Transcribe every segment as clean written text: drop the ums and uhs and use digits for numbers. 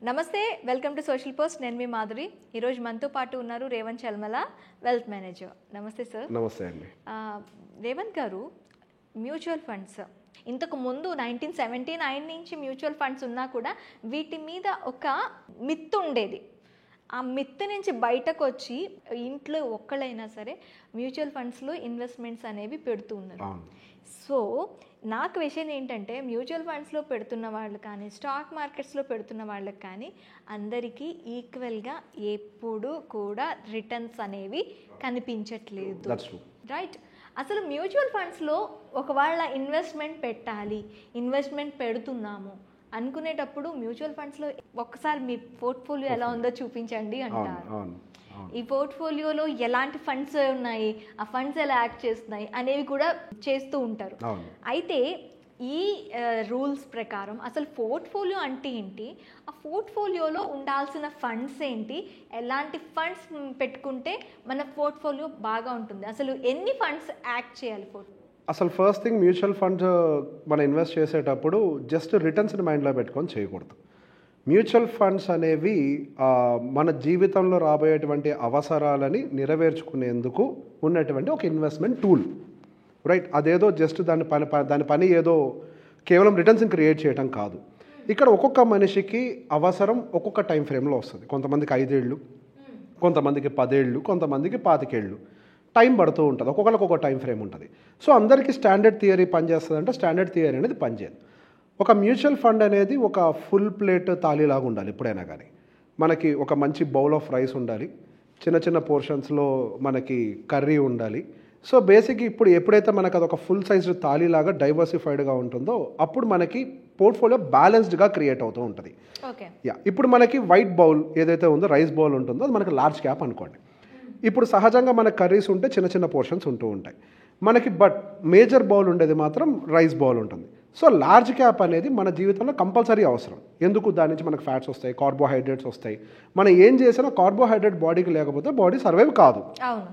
నమస్తే, welcome to social post. నేను మీ మాధురి. ఈరోజు మనతో పాటు ఉన్నారు రేవంత్ చల్మల, వెల్త్ మేనేజర్. నమస్తే సార్. నమస్తే అండి. రేవంత్ గారు, మ్యూచువల్ ఫండ్స్ ఇంతకు ముందు 1979 నుంచి మ్యూచువల్ ఫండ్స్ ఉన్నా కూడా వీటి మీద ఒక మిత్ ఉండేది. ఆ మిత్ నుంచి బయటకు వచ్చి ఇంట్లో ఒక్కళ్ళైనా సరే మ్యూచువల్ ఫండ్స్లో ఇన్వెస్ట్మెంట్స్ అనేవి పెడుతూ ఉన్నారు. సో నాకు విషయం ఏంటంటే, మ్యూచువల్ ఫండ్స్లో పెడుతున్న వాళ్ళు కానీ స్టాక్ మార్కెట్స్లో పెడుతున్న వాళ్ళకి కానీ అందరికీ ఈక్వల్గా ఎప్పుడు కూడా రిటర్న్స్ అనేవి కనిపించట్లేదు. రైట్? అసలు మ్యూచువల్ ఫండ్స్లో ఒకవేళ ఇన్వెస్ట్మెంట్ పెట్టాలి, ఇన్వెస్ట్మెంట్ పెడుతున్నాము అనుకునేటప్పుడు మ్యూచువల్ ఫండ్స్లో ఒక్కసారి మీ పోర్ట్ఫోలియో ఎలా ఉందో చూపించండి అంటారు. ఈ పోర్ట్ఫోలియోలో ఎలాంటి ఫండ్స్ ఉన్నాయి, ఆ ఫండ్స్ ఎలా యాక్ట్ చేస్తున్నాయి అనేవి కూడా చేస్తూ ఉంటారు. అయితే ఈ రూల్స్ ప్రకారం అసలు పోర్ట్ఫోలియో అంటే ఏంటి, ఆ పోర్ట్ఫోలియోలో ఉండాల్సిన ఫండ్స్ ఏంటి, ఎలాంటి ఫండ్స్ పెట్టుకుంటే మన పోర్ట్ఫోలియో బాగా ఉంటుంది, అసలు ఎన్ని ఫండ్స్ యాక్ట్ చేయాలి? అసలు ఫస్ట్ థింగ్, మ్యూచువల్ ఫండ్ మనం ఇన్వెస్ట్ చేసేటప్పుడు జస్ట్ రిటర్న్స్ని మైండ్లో పెట్టుకొని చేయకూడదు. మ్యూచువల్ ఫండ్స్ అనేవి మన జీవితంలో రాబోయేటువంటి అవసరాలని నెరవేర్చుకునేందుకు ఉన్నటువంటి ఒక ఇన్వెస్ట్మెంట్ టూల్, రైట్? అదేదో జస్ట్ దాని పని ఏదో కేవలం రిటర్న్స్ని క్రియేట్ చేయడం కాదు. ఇక్కడ ఒక్కొక్క మనిషికి అవసరం ఒక్కొక్క టైం ఫ్రేమ్లో వస్తుంది. కొంతమందికి 5 ఏళ్ళు, కొంతమందికి 10 ఏళ్ళు, కొంతమందికి 25 ఏళ్ళు టైం పడుతూ ఉంటుంది. ఒక్కొక్కరికి ఒక్కొక్క టైం ఫ్రేమ్ ఉంటుంది. సో అందరికీ స్టాండర్డ్ థియరీ పనిచేస్తుంది అంటే స్టాండర్డ్ థియరీ అనేది పనిచేయదు. ఒక మ్యూచువల్ ఫండ్ అనేది ఒక ఫుల్ ప్లేట్ థాలీలాగా ఉండాలి. ఎప్పుడైనా కానీ మనకి ఒక మంచి బౌల్ ఆఫ్ రైస్ ఉండాలి, చిన్న చిన్న పోర్షన్స్లో మనకి కర్రీ ఉండాలి. సో బేసిక్ ఇప్పుడు ఎప్పుడైతే మనకు అదొక ఫుల్ సైజ్డ్ థాలీలాగా డైవర్సిఫైడ్గా ఉంటుందో అప్పుడు మనకి పోర్ట్ఫోలియో బ్యాలెన్స్డ్గా క్రియేట్ అవుతూ ఉంటుంది. ఇప్పుడు మనకి వైట్ బౌల్ ఏదైతే ఉందో, రైస్ బౌల్ ఉంటుందో అది మనకి లార్జ్ క్యాప్ అనుకోండి. ఇప్పుడు సహజంగా మన కర్రీస్ ఉంటే చిన్న చిన్న పోర్షన్స్ ఉంటూ ఉంటాయి మనకి, బట్ మేజర్ బౌల్ ఉండేది మాత్రం రైస్ బౌల్ ఉంటుంది. సో లార్జ్ క్యాప్ అనేది మన జీవితంలో కంపల్సరీ అవసరం. ఎందుకు? దాని నుంచి మనకు ఫ్యాట్స్ వస్తాయి, కార్బోహైడ్రేట్స్ వస్తాయి. మనం ఏం చేసినా కార్బోహైడ్రేట్ బాడీకి లేకపోతే బాడీ సర్వైవ్ కాదు.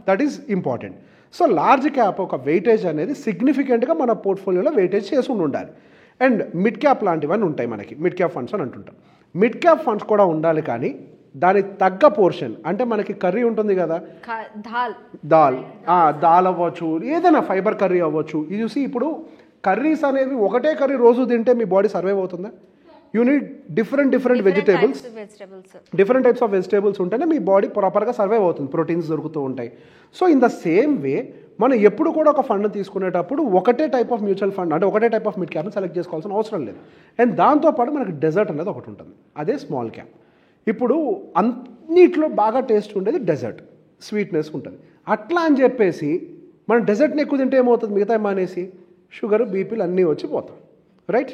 That is important. So large cap ఒక వెయిటేజ్ అనేది సిగ్నిఫికెంట్గా మన పోర్ట్ఫోలియోలో వెయిటేజ్ చేసి ఉండాలి. అండ్ మిడ్ క్యాప్ లాంటివన్నీ ఉంటాయి మనకి, మిడ్ క్యాప్ ఫండ్స్ అని అంటుంటాం. మిడ్ క్యాప్ ఫండ్స్ కూడా ఉండాలి, కానీ దానికి తగ్గ పోర్షన్. అంటే మనకి కర్రీ ఉంటుంది కదా, దాల్ అవ్వచ్చు, ఏదైనా ఫైబర్ కర్రీ అవ్వచ్చు. ఇది చూసి ఇప్పుడు కర్రీస్ అనేవి ఒకటే కర్రీ రోజు తింటే మీ బాడీ సర్వైవ్ అవుతుందా? You need different vegetables, different types of vegetables ఉంటేనే మీ బాడీ ప్రాపర్గా సర్వైవ్ అవుతుంది, ప్రోటీన్స్ దొరుకుతూ ఉంటాయి. So in the same way మనం ఎప్పుడు కూడా ఒక ఫండ్ తీసుకునేటప్పుడు ఒకటే టైప్ ఆఫ్ మ్యూచువల్ ఫండ్ అంటే ఒకటే టైప్ ఆఫ్ మిడ్ క్యాప్ని సెలెక్ట్ చేసుకోవాల్సిన అవసరం లేదు. అండ్ దాంతోపాటు మనకి డెజర్ట్ అనేది ఒకటి ఉంటుంది, అదే స్మాల్ క్యాప్. ఇప్పుడు అన్నిట్లో బాగా టేస్ట్ ఉండేది డెజర్ట్, స్వీట్నెస్ ఉంటుంది. అట్లా అని చెప్పేసి మనం డెజర్ట్ని ఎక్కువ తింటే ఏమవుతుంది, మిగతా మానేసి షుగర్, బీపీలు అన్నీ వచ్చి పోతాం, right?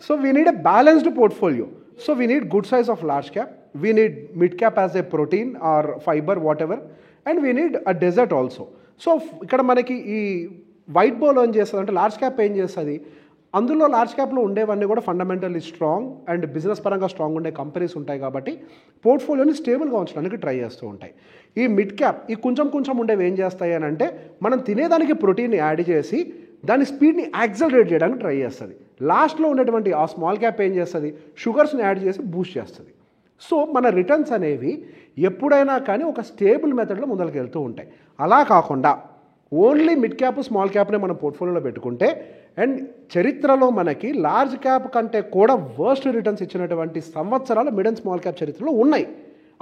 So we need a balanced portfolio. So we need good size of large cap, we need mid cap as a protein or fiber whatever, and we need a dessert also. So ఇక్కడ మనకి ఈ white bowl ఏం చేస్తుంది అంటే, large cap ఏం చేస్తుంది, అందులో large క్యాప్లో ఉండేవన్నీ కూడా ఫండమెంటల్లీ స్ట్రాంగ్ అండ్ బిజినెస్ పరంగా స్ట్రాంగ్ ఉండే కంపెనీస్ ఉంటాయి కాబట్టి పోర్ట్ఫోలియోని స్టేబుల్గా ఉంచడానికి ట్రై చేస్తూ ఉంటాయి. ఈ మిడ్ క్యాప్ ఈ కొంచెం ఉండేవి ఏం చేస్తాయి అని అంటే, మనం తినేదానికి ప్రోటీన్ యాడ్ చేసి దాని స్పీడ్ని యాక్సలరేట్ చేయడానికి ట్రై చేస్తుంది. లాస్ట్లో ఉన్నటువంటి ఆ స్మాల్ క్యాప్ ఏం చేస్తుంది, షుగర్స్ని యాడ్ చేసి బూస్ట్ చేస్తుంది. సో మన రిటర్న్స్ అనేవి ఎప్పుడైనా కానీ ఒక స్టేబుల్ మెథడ్లో ముందరికి వెళ్తూ ఉంటాయి. అలా కాకుండా ఓన్లీ మిడ్ క్యాప్ స్మాల్ క్యాప్నే మనం పోర్ట్ఫోలియోలో పెట్టుకుంటే, అండ్ చరిత్రలో మనకి లార్జ్ క్యాప్ కంటే కూడా వర్స్ట్ రిటర్న్స్ ఇచ్చినటువంటి సంవత్సరాలు మిడ్ అండ్ స్మాల్ క్యాప్ చరిత్రలో ఉన్నాయి.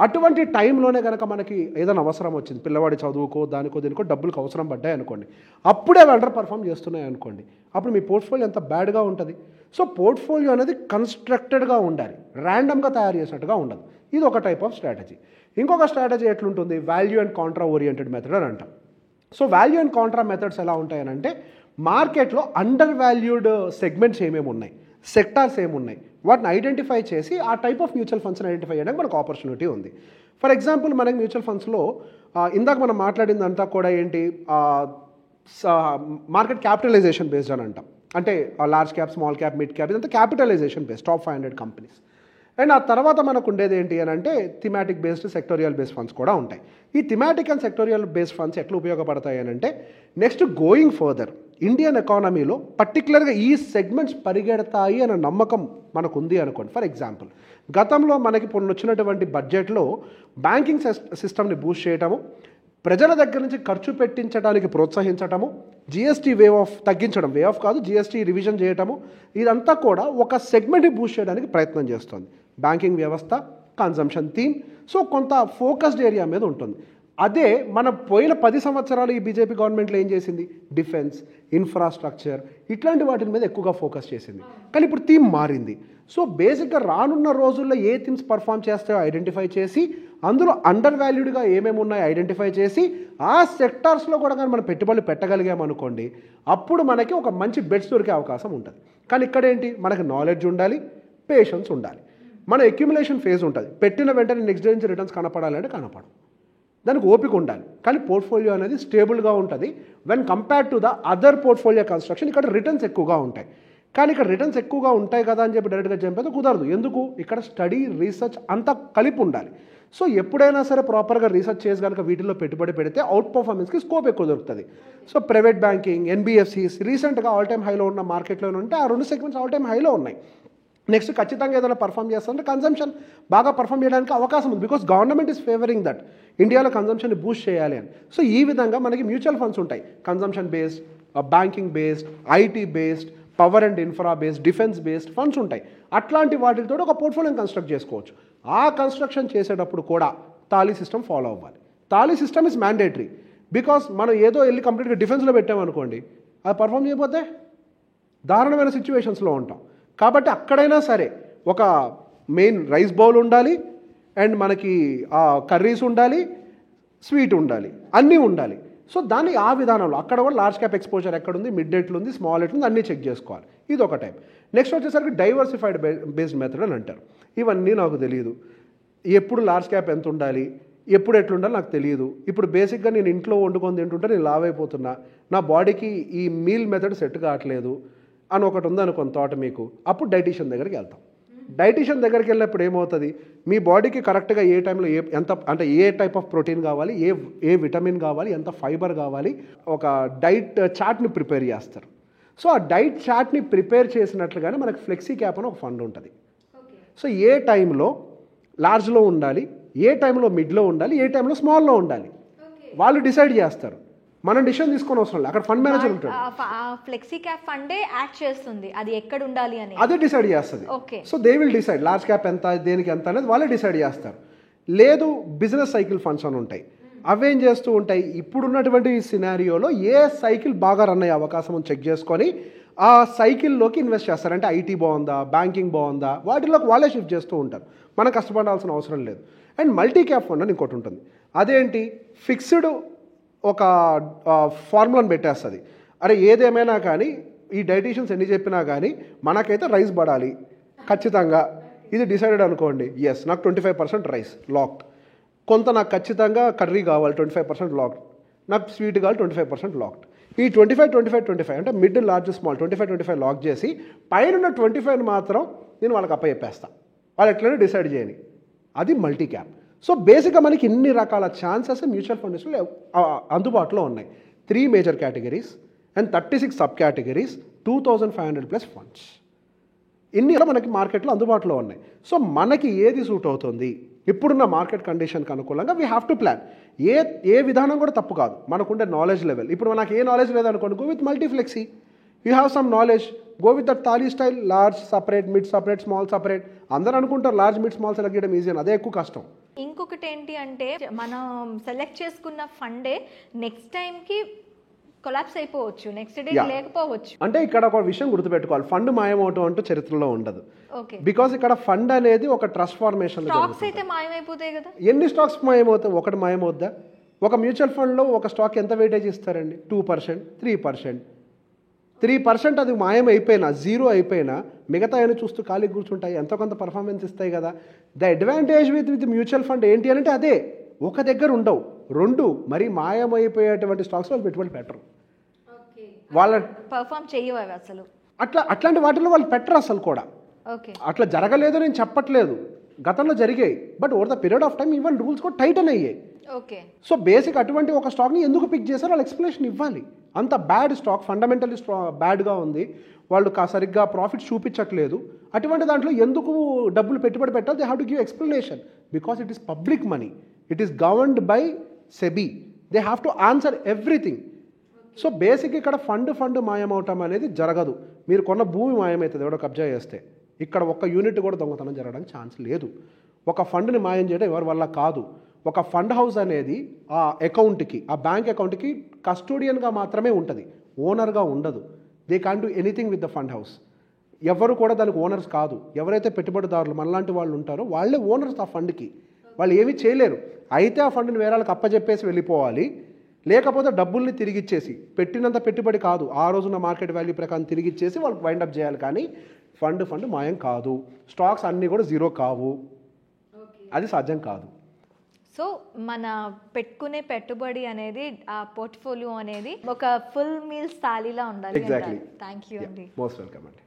అటువంటి టైంలోనే కనుక మనకి ఏదైనా అవసరం వచ్చింది, పిల్లవాడి చదువుకో దానికో దీనికో డబ్బులకు అవసరం పడ్డాయి అనుకోండి, అప్పుడే అండర్ పర్ఫామ్ చేస్తున్నాయి అనుకోండి, అప్పుడు మీ పోర్ట్ఫోలియో ఎంత బ్యాడ్గా ఉంటుంది. సో పోర్ట్ఫోలియో అనేది కన్స్ట్రక్టెడ్గా ఉండాలి, ర్యాండమ్గా తయారు చేసినట్టుగా ఉండదు. ఇది ఒక టైప్ ఆఫ్ స్ట్రాటజీ. ఇంకొక స్ట్రాటజీ ఎట్లుంటుంది, value and Contra oriented method అని అంటాం. So value and Contra methods ఎలా ఉంటాయని అంటే, మార్కెట్లో అండర్ వాల్యూడ్ సెగ్మెంట్స్ ఏమేమి ఉన్నాయి, సెక్టార్స్ ఏమున్నాయి, వాటిని ఐడెంటిఫై చేసి ఆ టైప్ ఆఫ్ మ్యూచువల్ ఫండ్స్ని ఐడెంటిఫై చేయడానికి మనకు ఆపర్చునిటీ ఉంది. ఫర్ ఎగ్జాంపుల్, మనకి మ్యూచువల్ ఫండ్స్లో ఇందాక మనం మాట్లాడిందంతా కూడా ఏంటి, మార్కెట్ క్యాపిటలైజేషన్ బేస్డ్ అని అంటాం. అంటే large cap, small cap, mid cap, ఇదంతా capitalization based, top 500 companies. And ఆ తర్వాత మనకు ఉండేది ఏంటి అని అంటే, thematic based, sectorial based funds కూడా ఉంటాయి. ఈ thematic and sectorial based funds ఎట్లా ఉపయోగపడతాయి అని అంటే, నెక్స్ట్ గోయింగ్ ఫర్దర్ ఇండియన్ ఎకానమీలో పర్టికులర్గా ఈ సెగ్మెంట్స్ పరిగెడతాయి అనే నమ్మకం మనకు ఉంది అనుకోండి. ఫర్ ఎగ్జాంపుల్, గతంలో మనకి వచ్చినటువంటి బడ్జెట్లో బ్యాంకింగ్ సిస్టమ్ని బూస్ట్ చేయటము, ప్రజల దగ్గర నుంచి ఖర్చు పెట్టించడానికి ప్రోత్సహించటము, జిఎస్టీ తగ్గించడం, జిఎస్టీ రివిజన్ చేయటము, ఇదంతా కూడా ఒక సెగ్మెంట్ని బూస్ట్ చేయడానికి ప్రయత్నం చేస్తుంది. బ్యాంకింగ్ వ్యవస్థ, కన్జంప్షన్ థీమ్, సో కొంత ఫోకస్డ్ ఏరియా మీద ఉంటుంది. అదే మన పోయిన 10 సంవత్సరాలు ఈ బీజేపీ గవర్నమెంట్లో ఏం చేసింది, డిఫెన్స్, ఇన్ఫ్రాస్ట్రక్చర్, ఇట్లాంటి వాటి మీద ఎక్కువగా ఫోకస్ చేసింది. కానీ ఇప్పుడు థీమ్ మారింది. సో బేసిక్గా రానున్న రోజుల్లో ఏ థీమ్స్ పర్ఫామ్ చేస్తాయో ఐడెంటిఫై చేసి, అందులో అండర్ వాల్యూడ్గా ఏమేమి ఉన్నాయో ఐడెంటిఫై చేసి, ఆ సెక్టార్స్లో కూడా కానీ మనం పెట్టుబడులు పెట్టగలిగామనుకోండి, అప్పుడు మనకి ఒక మంచి బెడ్స్ దొరికే అవకాశం ఉంటుంది. కానీ ఇక్కడ ఏంటి, మనకి నాలెడ్జ్ ఉండాలి, పేషెన్స్ ఉండాలి, మన అక్యుములేషన్ ఫేజ్ ఉంటుంది. పెట్టిన వెంటనే నెక్స్ట్ డే నుంచి రిటర్న్స్ కనపడాలంటే కనపడం, దానికి ఓపిక ఉండాలి. కానీ పోర్ట్ఫోలియో అనేది స్టేబుల్గా ఉంటుంది. When compared to the other portfolio construction ఇక్కడ రిటర్న్స్ ఎక్కువగా ఉంటాయి. కానీ ఇక్కడ రిటర్న్స్ ఎక్కువగా ఉంటాయి కదా అని చెప్పి డైరెక్ట్గా చెప్పేది కుదరదు. ఎందుకు, ఇక్కడ స్టడీ, రీసెర్చ్ అంతా కలిపి ఉండాలి. సో ఎప్పుడైనా సరే ప్రాపర్గా రీసెర్చ్ చేసి కనుక వీటిల్లో పెట్టుబడి పెడితే అవుట్ పర్ఫార్మెన్స్కి స్కోప్ ఎక్కువ దొరుకుతుంది. సో ప్రైవేట్ బ్యాంకింగ్, ఎన్బిఎఫ్సిస్ రీసెంట్గా ఆల్ టైమ్ హైలో ఉన్న మార్కెట్లో ఉంటే ఆ 2 సెగ్మెంట్స్ ఆల్ టైమ్ హైలో ఉన్నాయి. నెక్స్ట్ ఖచ్చితంగా ఏదైనా పర్ఫామ్ చేస్తుంటే కన్జంప్షన్ బాగా పర్ఫామ్ చేయడానికి అవకాశం ఉంది. Because government is favouring that, ఇండియాలో కన్జంప్షన్ని బూస్ట్ చేయాలి అని. సో ఈ విధంగా మనకి మ్యూచువల్ ఫండ్స్ ఉంటాయి, consumption based, banking based, IT based, power and infra based, defence based funds ఉంటాయి. అట్లాంటి వాటితో ఒక పోర్ట్ఫోలియోని కన్స్ట్రక్ట్ చేసుకోవచ్చు. ఆ కన్స్ట్రక్షన్ చేసేటప్పుడు కూడా తాళీ సిస్టమ్ ఫాలో అవ్వాలి. Thali system is mandatory. Because మనం ఏదో వెళ్ళి కంప్లీట్గా డిఫెన్స్లో పెట్టామనుకోండి, అది పర్ఫామ్ చేయకపోతే దారుణమైన సిచ్యువేషన్స్లో ఉంటాం. కాబట్టి అక్కడైనా సరే ఒక మెయిన్ రైస్ బౌల్ ఉండాలి, అండ్ మనకి కర్రీస్ ఉండాలి, స్వీట్ ఉండాలి, అన్నీ ఉండాలి. సో దాన్ని ఆ విధానంలో అక్కడ కూడా లార్జ్ క్యాప్ ఎక్స్పోజర్ ఎక్కడుంది, మిడ్ ఎట్లుంది, స్మాల్ ఎట్లుంది అన్నీ చెక్ చేసుకోవాలి. ఇది ఒక టైప్. నెక్స్ట్ వచ్చేసరికి డైవర్సిఫైడ్ బేస్డ్ మెథడ్ అని అంటారు. ఇవన్నీ నాకు తెలియదు. ఎప్పుడు లార్జ్ క్యాప్ ఎంత ఉండాలి, ఎప్పుడు ఎట్లుండాలి నాకు తెలియదు. ఇప్పుడు బేసిక్గా నేను ఇంట్లో వండుకొని తింటుంటే నేను లావ్ అయిపోతున్నా, నా బాడీకి ఈ మీల్ మెథడ్ సెట్ కావట్లేదు అని ఒకటి ఉందనుకోని థాట్ మీకు, అప్పుడు డైటీషియన్ దగ్గరికి వెళ్తాం. డైటీషియన్ దగ్గరికి వెళ్ళినప్పుడు ఏమవుతుంది, మీ బాడీకి కరెక్ట్గా ఏ టైంలో ఎంత అంటే ఏ టైప్ ఆఫ్ ప్రోటీన్ కావాలి, ఏ విటమిన్ కావాలి, ఎంత ఫైబర్ కావాలి, ఒక డైట్ చార్ట్ని ప్రిపేర్ చేస్తారు. సో ఆ డైట్ చార్ట్ని ప్రిపేర్ చేసినట్లుగానే మనకి ఫ్లెక్సీ క్యాప్ అని ఒక ఫండ్ ఉంటుంది. సో ఏ టైంలో లార్జ్లో ఉండాలి, ఏ టైంలో మిడ్లో ఉండాలి, ఏ టైంలో స్మాల్లో ఉండాలి, వాళ్ళు డిసైడ్ చేస్తారు. మనం డిసిషన్ తీసుకొని అవసరం లేదు, అక్కడ ఫండ్ మేనేజర్ ఉంటాడు. ఫ్లెక్సీ క్యాప్ ఫండే యాడ్ చేస్తుంది అది ఎక్కడ ఉండాలి అని, అదే డిసైడ్ చేస్తుంది. Okay, so they will decide large cap ఎంత, దేనికి ఎంత అనేది వాళ్ళే డిసైడ్ చేస్తారు. లేదు బిజినెస్ సైకిల్ ఫండ్స్ అని ఉంటాయి, అవేం చేస్తూ ఉంటాయి, ఇప్పుడున్నటువంటి సినారియోలో ఏ సైకిల్ బాగా రన్ అయ్యే అవకాశం అని చెక్ చేసుకొని ఆ సైకిల్లోకి ఇన్వెస్ట్ చేస్తారు. అంటే ఐటీ బాగుందా, బ్యాంకింగ్ బాగుందా, వాటిలోకి వాళ్ళే షిఫ్ట్ చేస్తూ ఉంటారు, మనం కష్టపడాల్సిన అవసరం లేదు. అండ్ మల్టీ క్యాప్ ఫండ్ అని ఇంకోటి ఉంటుంది. అదేంటి, ఫిక్స్డ్ ఒక ఫార్ములాని పెట్టేస్తుంది. అరే ఏదేమైనా కానీ ఈ డైటీషియన్స్ ఎన్ని చెప్పినా కానీ మనకైతే రైస్ పడాలి ఖచ్చితంగా, ఇది డిసైడెడ్ అనుకోండి. ఎస్ నాకు 25% రైస్ లాక్డ్, కొంత నాకు ఖచ్చితంగా కర్రీ కావాలి 25% లాక్డ్, నాకు స్వీట్ కావాలి 25% లాక్డ్. ఈ 25 అంటే మిడ్, లార్జ్, స్మాల్ 25 లాక్ చేసి పైన 25 మాత్రం నేను వాళ్ళకి అప్పచెప్పేస్తాను, వాళ్ళు ఎట్లనే డిసైడ్ చేయని. అది మల్టీ క్యాప్. సో బేసిక్గా మనకి ఇన్ని రకాల ఛాన్సెస్ మ్యూచువల్ ఫండ్స్లో అందుబాటులో ఉన్నాయి. 3 major categories and 36 sub categories, 2500+ funds, ఇన్ని మనకి మార్కెట్లో అందుబాటులో ఉన్నాయి. సో మనకి ఏది సూట్ అవుతుంది, ఇప్పుడున్న మార్కెట్ కండిషన్కి అనుకూలంగా వీ హ్యావ్ టు ప్లాన్. ఏ విధానం కూడా తప్పు కాదు, మనకుండే నాలెడ్జ్ లెవెల్. ఇప్పుడు నాకు ఏ నాలెడ్జ్ లేదనుకోండి, go with multi flexi. You have some knowledge, go with that thali style, large separate, mid separate, small separate. అందరూ అనుకుంటారు లార్జ్, మిడ్, స్మాల్ సెలెక్ట్ చేయడం ఈజీ అని, అదే ఎక్కువ కష్టం. ఇంకొకటి ఏంటి అంటే మనం సెలెక్ట్ చేసుకున్న ఫండే నెక్స్ట్ టైంకి కొలాప్స్ అయిపోవచ్చు, నెక్స్ట్ డే లేకపోవచ్చు. అంటే ఇక్కడ ఒక విషయం గుర్తుపెట్టుకోవాలి, ఫండ్ మాయమవటం అంటూ చరిత్రలో ఉండదు. ఓకే, బికాస్ ఇక్కడ ఫండ్ అనేది ఒక ట్రస్ట్ ఫార్మేషన్. స్టాక్స్ అయితే మాయమైపోతాయి కదా. ఎన్ని స్టాక్స్ మాయమవుతాయి, ఒకటి మాయమవుద్దా? ఒక మ్యూచువల్ ఫండ్లో ఒక స్టాక్ ఎంత వెయిటేజ్ ఇస్తారండి, 2%, 3%. 3% అది మాయం అయిపోయినా, జీరో అయిపోయినా మిగతా అయినా చూస్తూ ఖాళీ కూర్చుంటాయి, ఎంతో కొంత పర్ఫార్మెన్స్ ఇస్తాయి కదా. The advantage with mutual fund ఏంటి అంటే అదే, ఒక దగ్గర ఉండవు, 2 మరి మాయమైపోయేటువంటి స్టాక్స్ వాళ్ళు పెట్టుబడి పెట్టరు, వాళ్ళ పర్ఫామ్ చేయవు అసలు. అట్లాంటి వాటిలో వాళ్ళు పెట్టరు అసలు కూడా. ఓకే, అట్లా జరగలేదు నేను చెప్పట్లేదు, గతంలో జరిగాయి. But over the period of time even rules కూడా టైటన్ అయ్యాయి. ఓకే. సో బేసిక్ అటువంటి ఒక స్టాక్ని ఎందుకు పిక్ చేశారో వాళ్ళు ఎక్స్ప్లెనేషన్ ఇవ్వాలి. అంత బ్యాడ్ స్టాక్, ఫండమెంటలీ బ్యాడ్గా ఉంది, వాళ్ళు సరిగ్గా ప్రాఫిట్ చూపించట్లేదు, అటువంటి దాంట్లో ఎందుకు డబ్బులు పెట్టుబడి పెట్టాలి? They have to give explanation because it is public money, it is governed by SEBI, they have to answer everything. So basic ఇక్కడ ఫండ్ మాయమవటం అనేది జరగదు. మీరు కొన్న భూమి మాయమవుతుంది ఎవడో కబ్జా చేస్తే, ఇక్కడ ఒక్క యూనిట్ కూడా దొంగతనం జరగడానికి ఛాన్స్ లేదు. ఒక ఫండ్ని మాయం చేయడం ఎవరి వల్ల కాదు. ఒక ఫండ్ హౌస్ అనేది ఆ అకౌంట్కి, ఆ బ్యాంక్ అకౌంట్కి కస్టోడియన్గా మాత్రమే ఉంటుంది, ఓనర్గా ఉండదు. They can do anything with the fund house. ఎవరు కూడా దానికి ఓనర్స్ కాదు. ఎవరైతే పెట్టుబడిదారులు మనలాంటి వాళ్ళు ఉంటారో వాళ్ళే ఓనర్స్ ఆ ఫండ్కి. వాళ్ళు ఏమీ చేయలేరు. అయితే ఆ ఫండ్ని వేరే వాళ్ళకి అప్పచెప్పేసి వెళ్ళిపోవాలి, లేకపోతే డబ్బుల్ని తిరిగిచ్చేసి, పెట్టినంత పెట్టుబడి కాదు, ఆ రోజున మార్కెట్ వాల్యూ ప్రకారం తిరిగిచ్చేసి వాళ్ళకి వైండప్ చేయాలి. కానీ ఫండ్ మాయం కాదు, స్టాక్స్ అన్నీ కూడా జీరో కావు, అది సాధ్యం కాదు. సో మన పెట్టుకునే పెట్టుబడి అనేది, ఆ పోర్ట్ఫోలియో అనేది ఒక ఫుల్ మీల్స్ థాలీలా ఉండాలి. ఎగ్జాక్ట్లీ. థ్యాంక్ యూ అండి. మోస్ట్ వెల్కమ్ అండి.